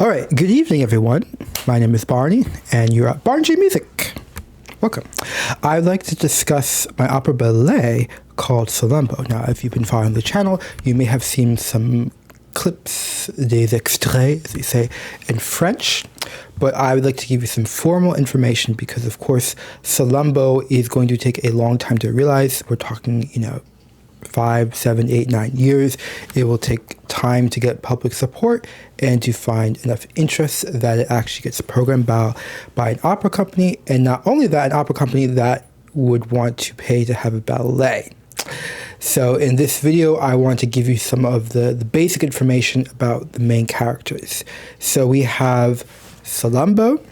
All right, good evening, everyone. My name is Barney, and you're at Barney Music. Welcome. I'd like to discuss my opera-ballet called Salammbô. Now, if you've been following the channel, you may have seen some clips, des extraits, as we say in French, but I would like to give you some formal information because, of course, Salammbô is going to take a long time to realize. We're talking, 5, 7, 8, 9 years. It will take time to get public support and to find enough interest that it actually gets programmed by an opera company. And not only that, an opera company that would want to pay to have a ballet. So in this video, I want to give you some of the basic information about the main characters. So we have Salammbô,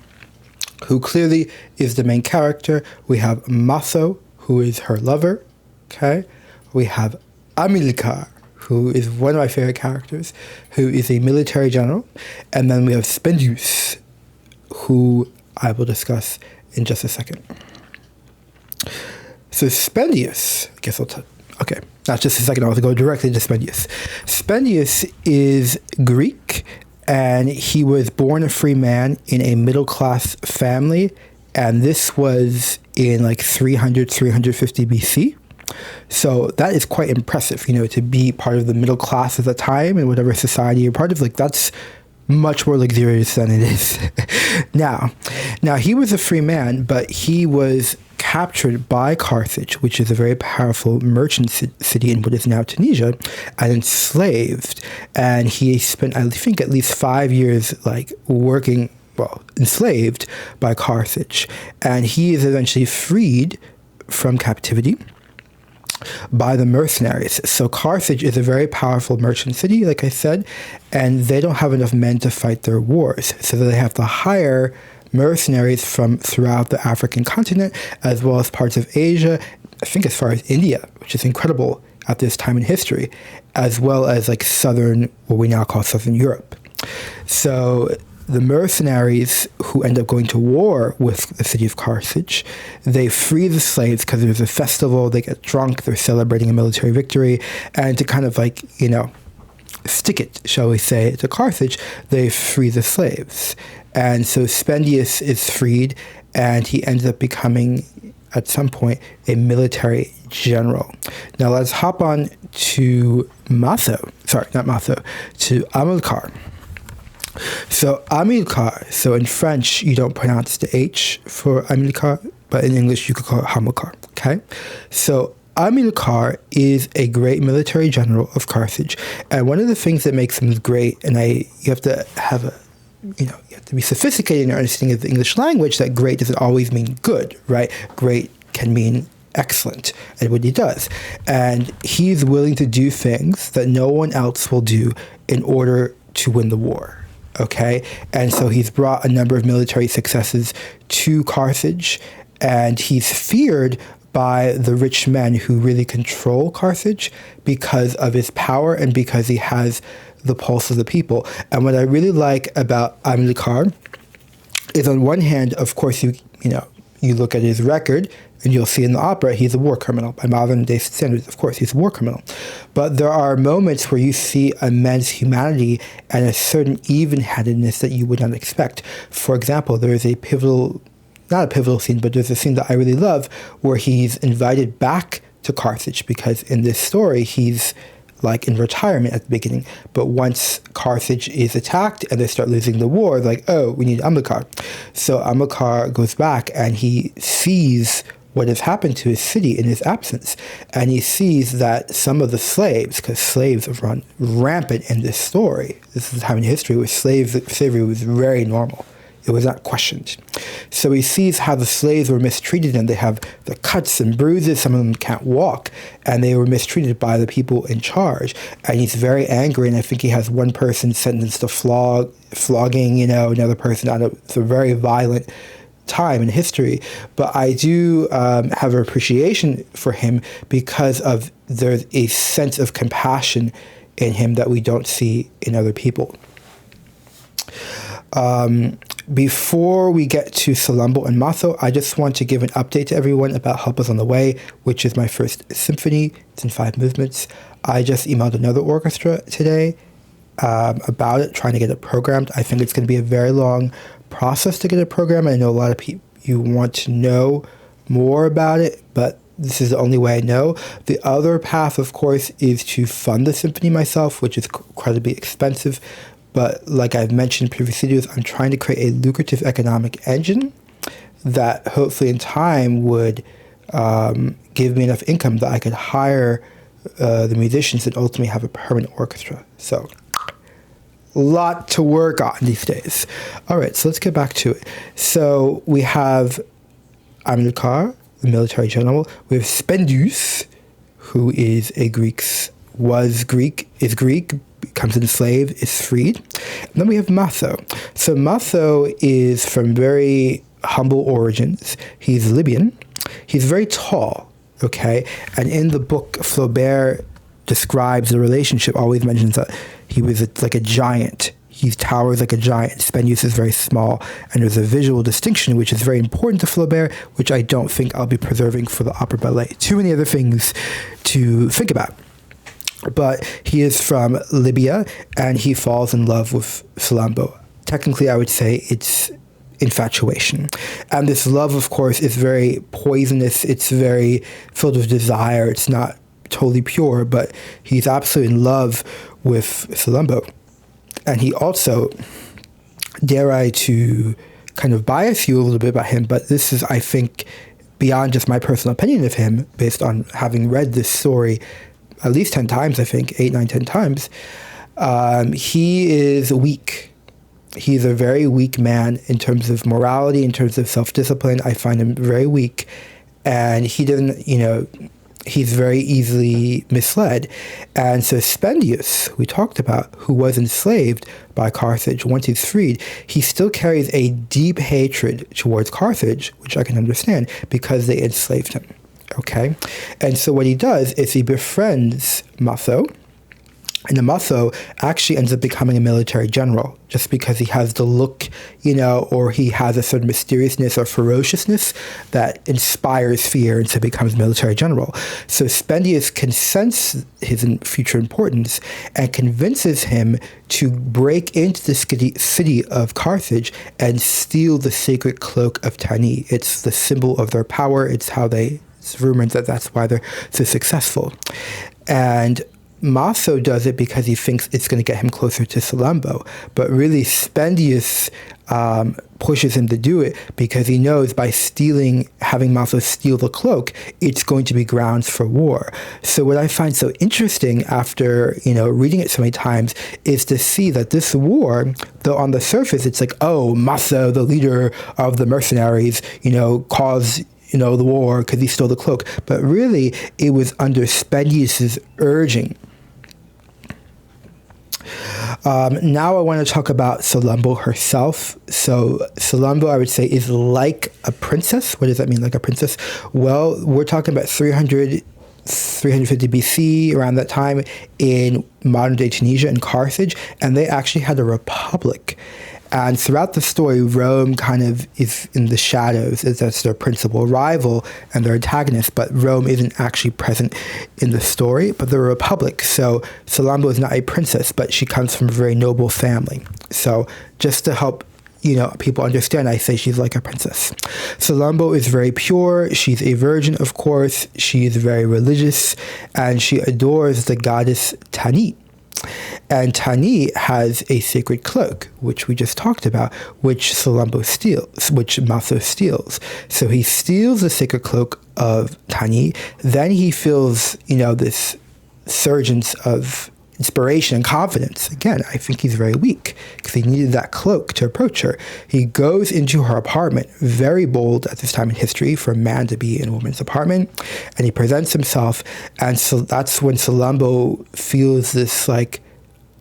who clearly is the main character. We have Mathô, who is her lover. Okay. We have Amilcar, who is one of my favorite characters, who is a military general. And then we have Spendius, who I will discuss in just a second. So Spendius, I guess okay, not just a second, I'll go directly to Spendius. Spendius is Greek, and he was born a free man in a middle-class family, and this was in like 350 BC. So that is quite impressive, to be part of the middle class at the time in whatever society you're part of. Like, that's much more luxurious than it is now. Now, he was a free man, but he was captured by Carthage, which is a very powerful merchant city in what is now Tunisia, and enslaved. And he spent, I think, at least 5 years, enslaved by Carthage. And he is eventually freed from captivity by the mercenaries. So Carthage is a very powerful merchant city, like I said, and they don't have enough men to fight their wars. So they have to hire mercenaries from throughout the African continent, as well as parts of Asia, I think as far as India, which is incredible at this time in history, as well as what we now call Southern Europe. So the mercenaries who end up going to war with the city of Carthage, they free the slaves because there's a festival, they get drunk, they're celebrating a military victory, and to kind of stick it, shall we say, to Carthage, they free the slaves. And so Spendius is freed, and he ends up becoming, at some point, a military general. Now let's hop on to to Amilcar. So Amilcar, so in French, you don't pronounce the H for Amilcar, but in English, you could call it Hamilcar, okay? So Amilcar is a great military general of Carthage. And one of the things that makes him great, and you have to have you have to be sophisticated in your understanding of the English language, that great doesn't always mean good, right? Great can mean excellent at what he does. And he's willing to do things that no one else will do in order to win the war. Okay, and so he's brought a number of military successes to Carthage, and he's feared by the rich men who really control Carthage because of his power and because he has the pulse of the people. And what I really like about Amilcar is, on one hand, of course, you look at his record, and you'll see in the opera, he's a war criminal. By modern day standards, of course, he's a war criminal. But there are moments where you see immense humanity and a certain even-handedness that you would not expect. For example, there is not a pivotal scene, but there's a scene that I really love where he's invited back to Carthage, because in this story, he's in retirement at the beginning. But once Carthage is attacked and they start losing the war, we need Amilcar. So Amilcar goes back and he sees what has happened to his city in his absence. And he sees that some of the slaves, because slaves run rampant in this story. This is a time in history where slavery was very normal. It was not questioned. So he sees how the slaves were mistreated, and they have the cuts and bruises. Some of them can't walk, and they were mistreated by the people in charge. And he's very angry, and I think he has one person sentenced to flogging, another person out of. It's a very violent time in history. But I do have an appreciation for him because there's a sense of compassion in him that we don't see in other people. Before we get to Salammbô and Mathô, I just want to give an update to everyone about Help Us on the Way, which is my first symphony. It's in 5 movements. I just emailed another orchestra today, about it, trying to get it programmed. I think it's going to be a very long process to get it programmed. I know a lot of people, you want to know more about it, but this is the only way I know. The other path, of course, is to fund the symphony myself, which is incredibly expensive. But like I've mentioned in previous videos, I'm trying to create a lucrative economic engine that hopefully in time would give me enough income that I could hire the musicians and ultimately have a permanent orchestra. So, a lot to work on these days. All right, so let's get back to it. So we have Amilcar, the military general. We have Spendius, who is is Greek, becomes enslaved, is freed. And then we have Mathô. So Mathô is from very humble origins. He's Libyan. He's very tall, okay? And in the book, Flaubert describes the relationship, always mentions that he was like a giant. He towers like a giant. Spendius is very small. And there's a visual distinction, which is very important to Flaubert, which I don't think I'll be preserving for the Opera-Ballet. Too many other things to think about. But he is from Libya, and he falls in love with Salammbô. Technically, I would say it's infatuation. And this love, of course, is very poisonous. It's very filled with desire. It's not totally pure, but he's absolutely in love with Salammbô. And he also, dare I to kind of bias you a little bit about him, but this is, I think, beyond just my personal opinion of him, based on having read this story at least 10 times, I think, 8, 9, 10 times. He is weak. He's a very weak man in terms of morality, in terms of self-discipline. I find him very weak. And he doesn't, he's very easily misled. And so Spendius, we talked about, who was enslaved by Carthage, once he's freed, he still carries a deep hatred towards Carthage, which I can understand, because they enslaved him. Okay? And so what he does is he befriends Mathô, and the Mathô actually ends up becoming a military general just because he has the look, or he has a certain mysteriousness or ferociousness that inspires fear, and so becomes military general. So Spendius can sense his future importance and convinces him to break into the city of Carthage and steal the sacred cloak of Tani. It's the symbol of their power. It's rumored that that's why they're so successful. And Mathô does it because he thinks it's going to get him closer to Salammbô. But really, Spendius pushes him to do it because he knows by having Mathô steal the cloak, it's going to be grounds for war. So what I find so interesting after, reading it so many times is to see that this war, though on the surface it's like, oh, Mathô, the leader of the mercenaries, caused the war because he stole the cloak. But really, it was under Spendius's urging. Now I want to talk about Salammbô herself. So Salammbô, I would say, is like a princess. What does that mean, like a princess? Well, we're talking about 350 BC, around that time, in modern-day Tunisia and Carthage, and they actually had a republic. And throughout the story, Rome kind of is in the shadows. That's their principal rival and their antagonist, but Rome isn't actually present in the story, but they're a republic. So Salammbô is not a princess, but she comes from a very noble family. So just to help people understand, I say she's like a princess. Salammbô is very pure. She's a virgin, of course. She is very religious, and she adores the goddess Tani. And Tani has a sacred cloak, which we just talked about, which Mathô steals. So he steals the sacred cloak of Tani. Then he feels, this surge of inspiration and confidence. Again, I think he's very weak because he needed that cloak to approach her. He goes into her apartment, very bold at this time in history for a man to be in a woman's apartment, and he presents himself. And so that's when Salammbô feels this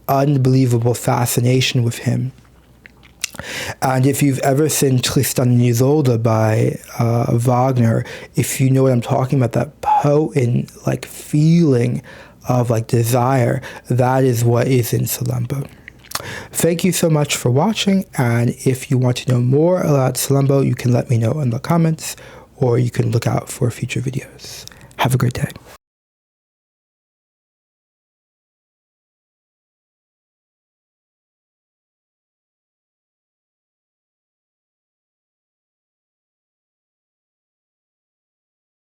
unbelievable fascination with him. And if you've ever seen Tristan and Isolde by Wagner, if you know what I'm talking about, that potent feeling of desire, that is what is in Salammbô. Thank you so much for watching, and if you want to know more about Salammbô, you can let me know in the comments, or you can look out for future videos. Have a great day.